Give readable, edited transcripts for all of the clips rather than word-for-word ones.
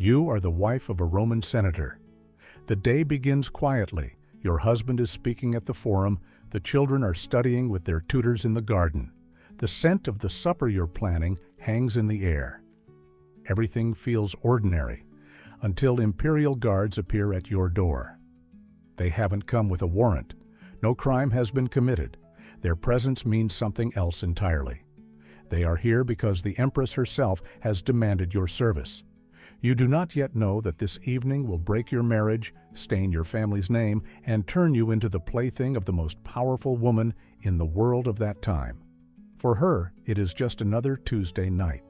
You are the wife of a Roman senator. The day begins quietly. Your husband is speaking at the forum. The children are studying with their tutors in the garden. The scent of the supper you're planning hangs in the air. Everything feels ordinary until imperial guards appear at your door. They haven't come with a warrant. No crime has been committed. Their presence means something else entirely. They are here because the Empress herself has demanded your service. You do not yet know that this evening will break your marriage, stain your family's name, and turn you into the plaything of the most powerful woman in the world of that time. For her, it is just another Tuesday night.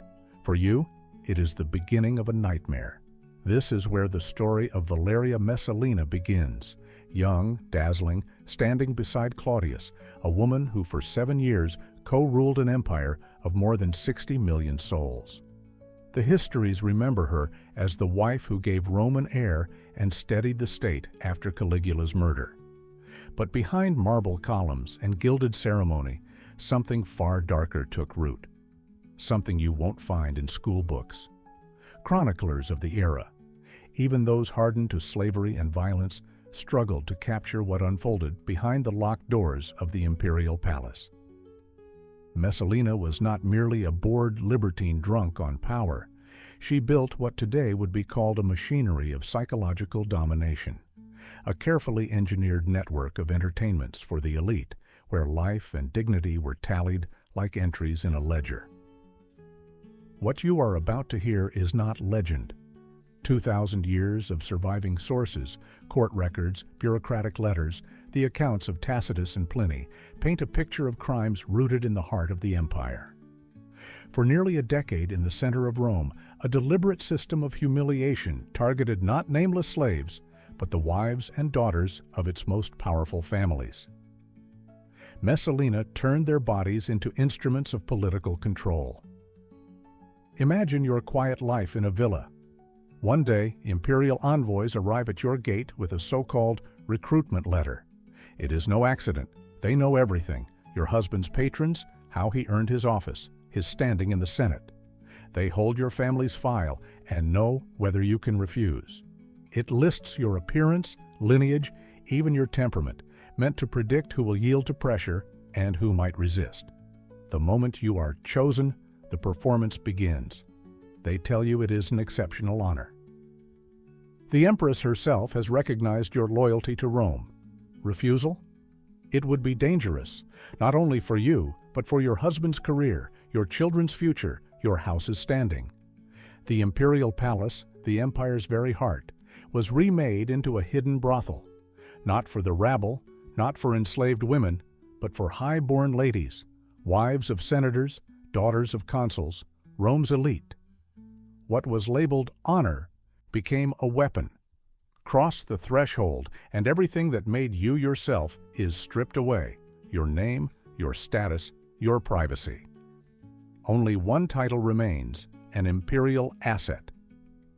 For you, it is the beginning of a nightmare. This is where the story of Valeria Messalina begins. Young, dazzling, standing beside Claudius, a woman who for 7 years co-ruled an empire of more than 60 million souls. The histories remember her as the wife who gave Roman air and steadied the state after Caligula's murder. But behind marble columns and gilded ceremony, something far darker took root. Something you won't find in school books. Chroniclers of the era, even those hardened to slavery and violence, struggled to capture what unfolded behind the locked doors of the imperial palace. Messalina was not merely a bored libertine drunk on power. She built what today would be called a machinery of psychological domination, a carefully engineered network of entertainments for the elite, where life and dignity were tallied like entries in a ledger. What you are about to hear is not legend. 2,000 years of surviving sources, court records, bureaucratic letters, the accounts of Tacitus and Pliny paint a picture of crimes rooted in the heart of the empire. For nearly a decade in the center of Rome, a deliberate system of humiliation targeted not nameless slaves, but the wives and daughters of its most powerful families. Messalina turned their bodies into instruments of political control. Imagine your quiet life in a villa. One day, imperial envoys arrive at your gate with a so-called recruitment letter. It is no accident. They know everything: your husband's patrons, how he earned his office, his standing in the Senate. They hold your family's file and know whether you can refuse. It lists your appearance, lineage, even your temperament, meant to predict who will yield to pressure and who might resist. The moment you are chosen, the performance begins. They tell you it is an exceptional honor. The Empress herself has recognized your loyalty to Rome. Refusal? It would be dangerous, not only for you, but for your husband's career, your children's future, your house's standing. The imperial palace, the empire's very heart, was remade into a hidden brothel, not for the rabble, not for enslaved women, but for high-born ladies, wives of senators, daughters of consuls, Rome's elite. What was labeled honor became a weapon. Cross the threshold, and everything that made you yourself is stripped away: your name, your status, your privacy. Only one title remains: an imperial asset.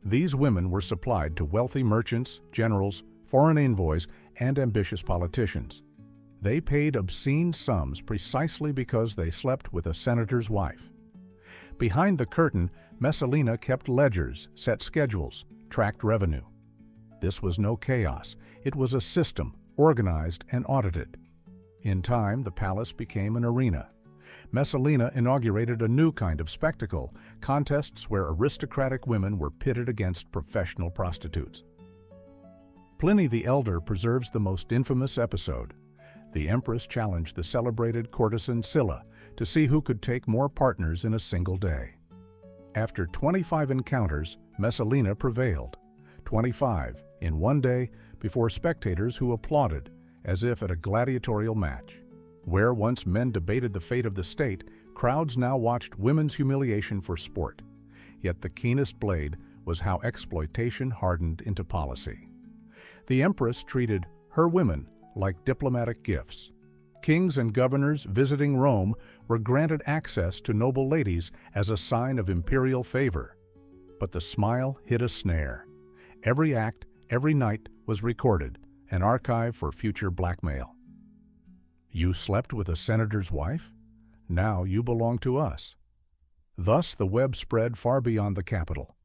These women were supplied to wealthy merchants, generals, foreign envoys, and ambitious politicians. They paid obscene sums precisely because they slept with a senator's wife. Behind the curtain, Messalina kept ledgers, set schedules, tracked revenue. This was no chaos. It was a system, organized and audited. In time, the palace became an arena. Messalina inaugurated a new kind of spectacle, contests where aristocratic women were pitted against professional prostitutes. Pliny the Elder preserves the most infamous episode. The Empress challenged the celebrated courtesan Sylla to see who could take more partners in a single day. After 25 encounters, Messalina prevailed. 25 in one day before spectators who applauded as if at a gladiatorial match. Where once men debated the fate of the state, crowds now watched women's humiliation for sport. Yet the keenest blade was how exploitation hardened into policy. The Empress treated her women like diplomatic gifts. Kings and governors visiting Rome were granted access to noble ladies as a sign of imperial favor. But the smile hid a snare. Every act, every night was recorded, an archive for future blackmail. You slept with a senator's wife? Now you belong to us. Thus the web spread far beyond the capital.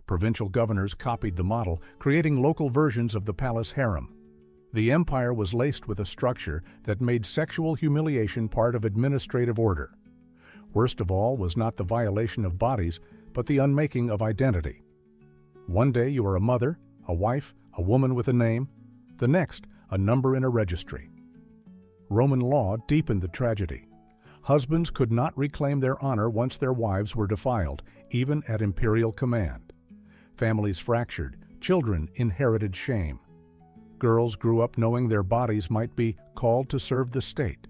Provincial governors copied the model, creating local versions of the palace harem. The empire was laced with a structure that made sexual humiliation part of administrative order. Worst of all was not the violation of bodies, but the unmaking of identity. One day you are a mother, a wife, a woman with a name. The next, a number in a registry. Roman law deepened the tragedy. Husbands could not reclaim their honor once their wives were defiled, even at imperial command. Families fractured, children inherited shame. Girls grew up knowing their bodies might be called to serve the state.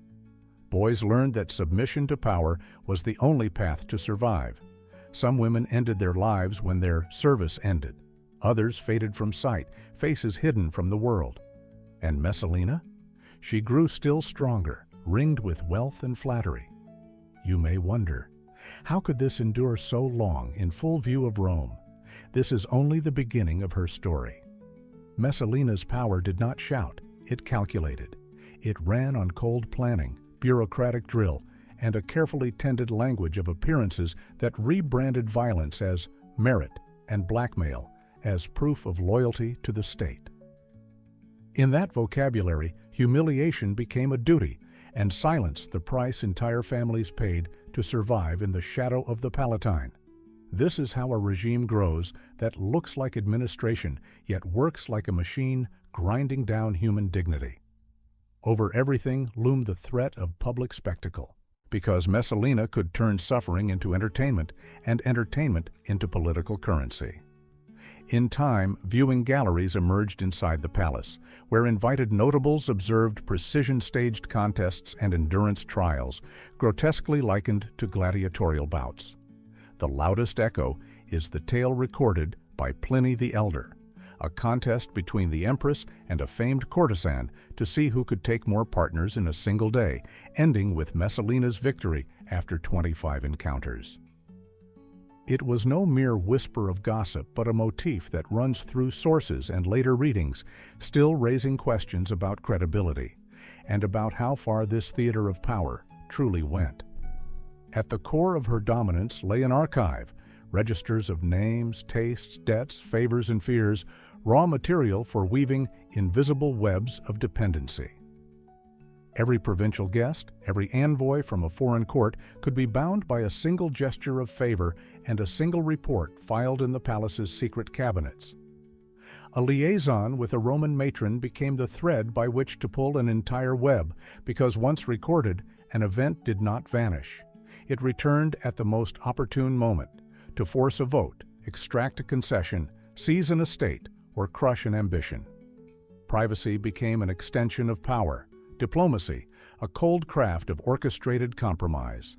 Boys learned that submission to power was the only path to survive. Some women ended their lives when their service ended. Others faded from sight, faces hidden from the world. And Messalina? She grew still stronger, ringed with wealth and flattery. You may wonder, how could this endure so long in full view of Rome? This is only the beginning of her story. Messalina's power did not shout, it calculated. It ran on cold planning, bureaucratic drill, and a carefully tended language of appearances that rebranded violence as merit and blackmail as proof of loyalty to the state. In that vocabulary, humiliation became a duty, and silence the price entire families paid to survive in the shadow of the Palatine. This is how a regime grows that looks like administration, yet works like a machine grinding down human dignity. Over everything loomed the threat of public spectacle, because Messalina could turn suffering into entertainment and entertainment into political currency. In time, viewing galleries emerged inside the palace, where invited notables observed precision-staged contests and endurance trials, grotesquely likened to gladiatorial bouts. The loudest echo is the tale recorded by Pliny the Elder, a contest between the empress and a famed courtesan to see who could take more partners in a single day, ending with Messalina's victory after 25 encounters. It was no mere whisper of gossip, but a motif that runs through sources and later readings, still raising questions about credibility, and about how far this theater of power truly went. At the core of her dominance lay an archive, registers of names, tastes, debts, favors, and fears, raw material for weaving invisible webs of dependency. Every provincial guest, every envoy from a foreign court could be bound by a single gesture of favor and a single report filed in the palace's secret cabinets. A liaison with a Roman matron became the thread by which to pull an entire web, because once recorded, an event did not vanish. It returned at the most opportune moment, to force a vote, extract a concession, seize an estate, or crush an ambition. Privacy became an extension of power. Diplomacy, a cold craft of orchestrated compromise.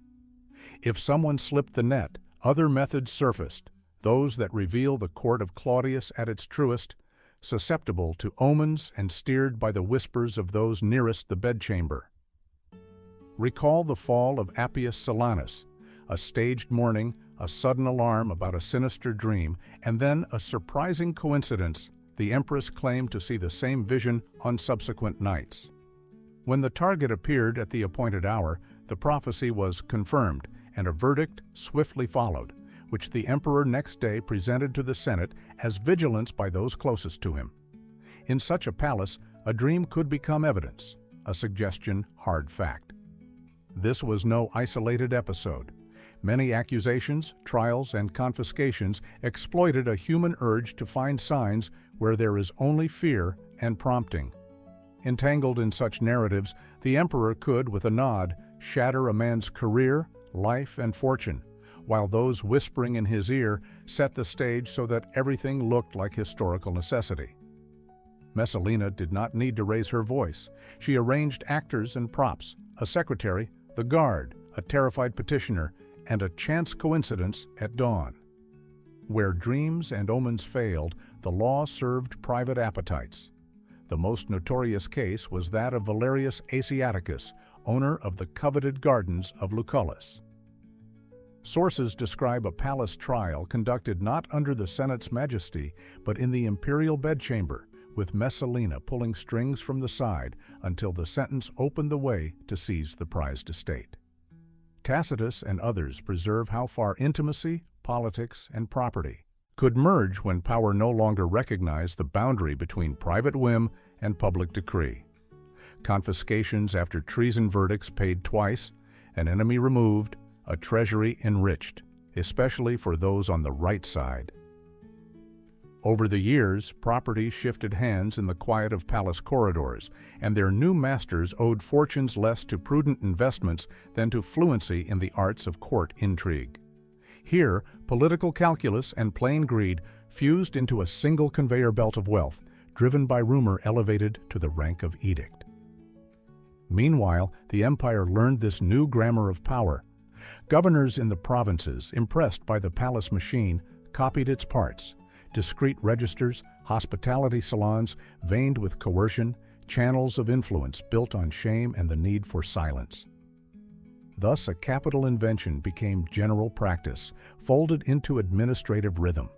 If someone slipped the net, other methods surfaced, those that reveal the court of Claudius at its truest, susceptible to omens and steered by the whispers of those nearest the bedchamber. Recall the fall of Appius Silanus, a staged mourning, a sudden alarm about a sinister dream, and then a surprising coincidence: the empress claimed to see the same vision on subsequent nights. When the target appeared at the appointed hour, the prophecy was confirmed, and a verdict swiftly followed, which the emperor next day presented to the Senate as vigilance by those closest to him. In such a palace, a dream could become evidence, a suggestion hard fact. This was no isolated episode. Many accusations, trials, and confiscations exploited a human urge to find signs where there is only fear and prompting. Entangled in such narratives, the emperor could, with a nod, shatter a man's career, life, and fortune, while those whispering in his ear set the stage so that everything looked like historical necessity. Messalina did not need to raise her voice. She arranged actors and props, a secretary, the guard, a terrified petitioner, and a chance coincidence at dawn. Where dreams and omens failed, the law served private appetites. The most notorious case was that of Valerius Asiaticus, owner of the coveted gardens of Lucullus. Sources describe a palace trial conducted not under the Senate's majesty, but in the imperial bedchamber, with Messalina pulling strings from the side until the sentence opened the way to seize the prized estate. Tacitus and others preserve how far intimacy, politics, and property could merge when power no longer recognized the boundary between private whim and public decree. Confiscations after treason verdicts paid twice, an enemy removed, a treasury enriched, especially for those on the right side. Over the years, property shifted hands in the quiet of palace corridors, and their new masters owed fortunes less to prudent investments than to fluency in the arts of court intrigue. Here, political calculus and plain greed fused into a single conveyor belt of wealth, driven by rumor elevated to the rank of edict. Meanwhile, the empire learned this new grammar of power. Governors in the provinces, impressed by the palace machine, copied its parts. Discreet registers, hospitality salons veined with coercion, channels of influence built on shame and the need for silence. Thus, a capital invention became general practice, folded into administrative rhythm.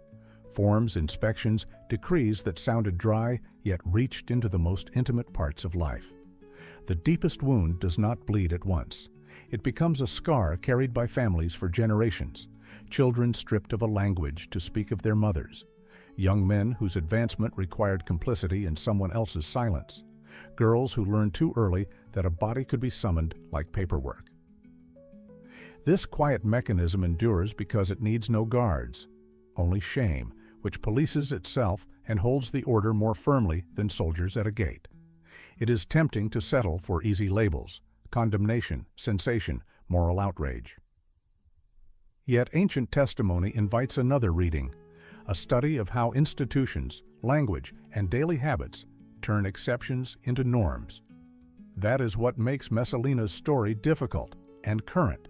Forms, inspections, decrees that sounded dry yet reached into the most intimate parts of life. The deepest wound does not bleed at once. It becomes a scar carried by families for generations. Children stripped of a language to speak of their mothers. Young men whose advancement required complicity in someone else's silence. Girls who learned too early that a body could be summoned like paperwork. This quiet mechanism endures because it needs no guards, only shame, which polices itself and holds the order more firmly than soldiers at a gate. It is tempting to settle for easy labels, condemnation, sensation, moral outrage. Yet ancient testimony invites another reading, a study of how institutions, language, and daily habits turn exceptions into norms. That is what makes Messalina's story difficult and current.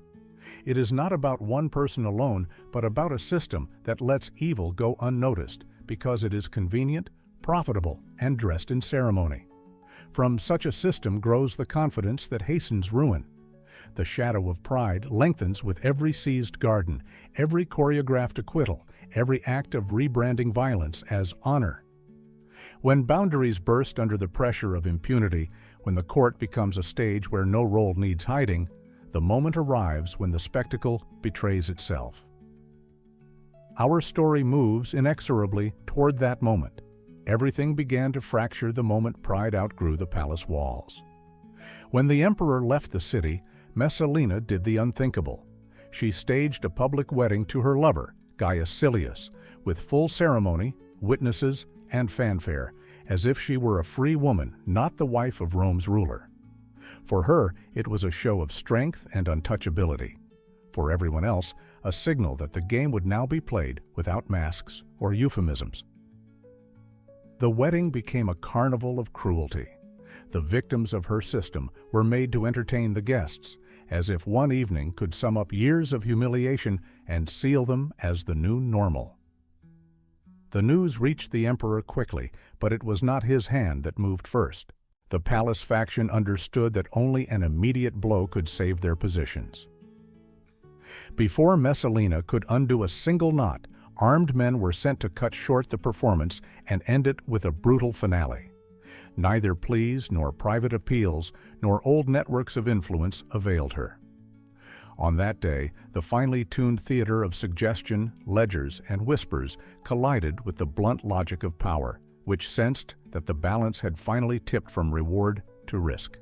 It is not about one person alone, but about a system that lets evil go unnoticed because it is convenient, profitable, and dressed in ceremony. From such a system grows the confidence that hastens ruin. The shadow of pride lengthens with every seized garden, every choreographed acquittal, every act of rebranding violence as honor. When boundaries burst under the pressure of impunity, when the court becomes a stage where no role needs hiding, the moment arrives when the spectacle betrays itself. Our story moves inexorably toward that moment. Everything began to fracture the moment pride outgrew the palace walls. When the emperor left the city, Messalina did the unthinkable. She staged a public wedding to her lover, Gaius Silius, with full ceremony, witnesses, and fanfare, as if she were a free woman, not the wife of Rome's ruler. For her, it was a show of strength and untouchability. For everyone else, a signal that the game would now be played without masks or euphemisms. The wedding became a carnival of cruelty. The victims of her system were made to entertain the guests, as if one evening could sum up years of humiliation and seal them as the new normal. The news reached the emperor quickly, but it was not his hand that moved first. The palace faction understood that only an immediate blow could save their positions. Before Messalina could undo a single knot, armed men were sent to cut short the performance and end it with a brutal finale. Neither pleas nor private appeals nor old networks of influence availed her. On that day, the finely tuned theater of suggestion, ledgers, and whispers collided with the blunt logic of power, which sensed that the balance had finally tipped from reward to risk.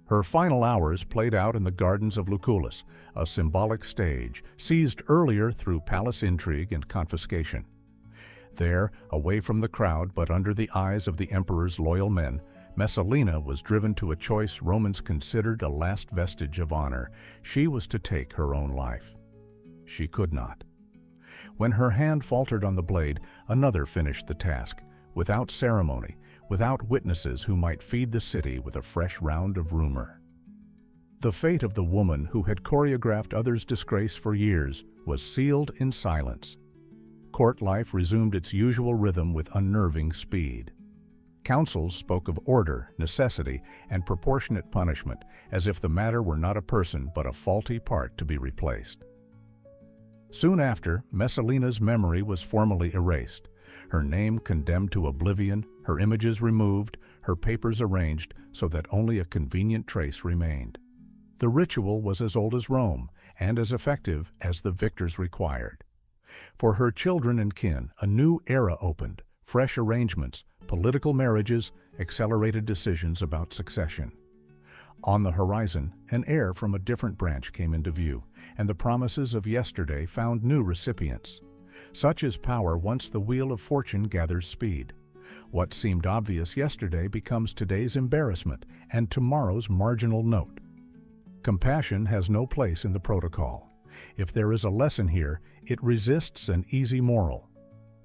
Her final hours played out in the gardens of Lucullus, a symbolic stage seized earlier through palace intrigue and confiscation. There, away from the crowd but under the eyes of the emperor's loyal men, Messalina was driven to a choice Romans considered a last vestige of honor. She was to take her own life. She could not. When her hand faltered on the blade, another finished the task, without ceremony, without witnesses who might feed the city with a fresh round of rumor. The fate of the woman who had choreographed others' disgrace for years was sealed in silence. Court life resumed its usual rhythm with unnerving speed. Councils spoke of order, necessity, and proportionate punishment, as if the matter were not a person but a faulty part to be replaced. Soon after, Messalina's memory was formally erased, her name condemned to oblivion, her images removed, her papers arranged so that only a convenient trace remained. The ritual was as old as Rome and as effective as the victors required. For her children and kin, a new era opened, fresh arrangements, political marriages, accelerated decisions about succession. On the horizon, an heir from a different branch came into view, and the promises of yesterday found new recipients. Such is power once the wheel of fortune gathers speed. What seemed obvious yesterday becomes today's embarrassment and tomorrow's marginal note. Compassion has no place in the protocol. If there is a lesson here, it resists an easy moral.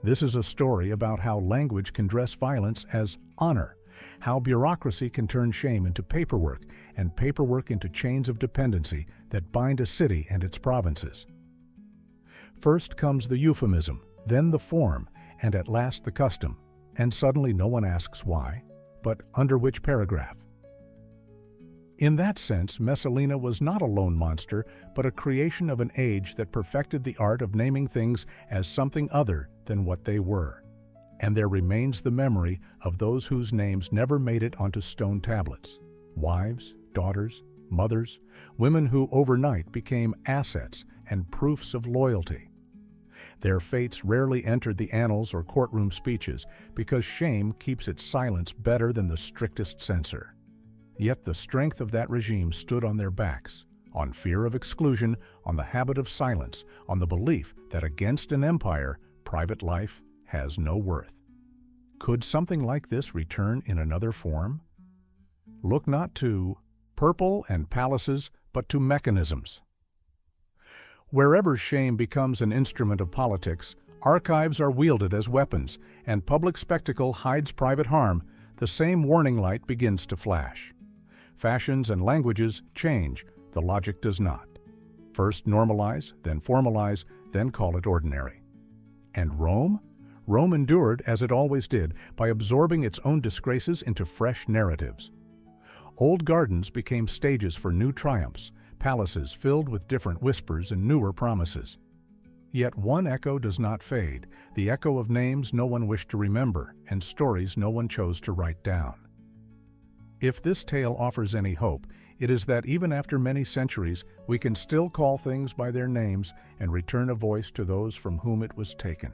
This is a story about how language can dress violence as honor, how bureaucracy can turn shame into paperwork, and paperwork into chains of dependency that bind a city and its provinces. First comes the euphemism, then the form, and at last the custom, and suddenly no one asks why, but under which paragraph. In that sense, Messalina was not a lone monster, but a creation of an age that perfected the art of naming things as something other than what they were. And there remains the memory of those whose names never made it onto stone tablets. Wives, daughters, mothers, women who overnight became assets and proofs of loyalty. Their fates rarely entered the annals or courtroom speeches because shame keeps its silence better than the strictest censor. Yet the strength of that regime stood on their backs, on fear of exclusion, on the habit of silence, on the belief that against an empire, private life has no worth. Could something like this return in another form? Look not to purple and palaces, but to mechanisms. Wherever shame becomes an instrument of politics, archives are wielded as weapons, and public spectacle hides private harm, the same warning light begins to flash. Fashions and languages change, the logic does not. First normalize, then formalize, then call it ordinary. And Rome? Rome endured, as it always did, by absorbing its own disgraces into fresh narratives. Old gardens became stages for new triumphs, palaces filled with different whispers and newer promises. Yet one echo does not fade, the echo of names no one wished to remember and stories no one chose to write down. If this tale offers any hope, it is that even after many centuries, we can still call things by their names and return a voice to those from whom it was taken.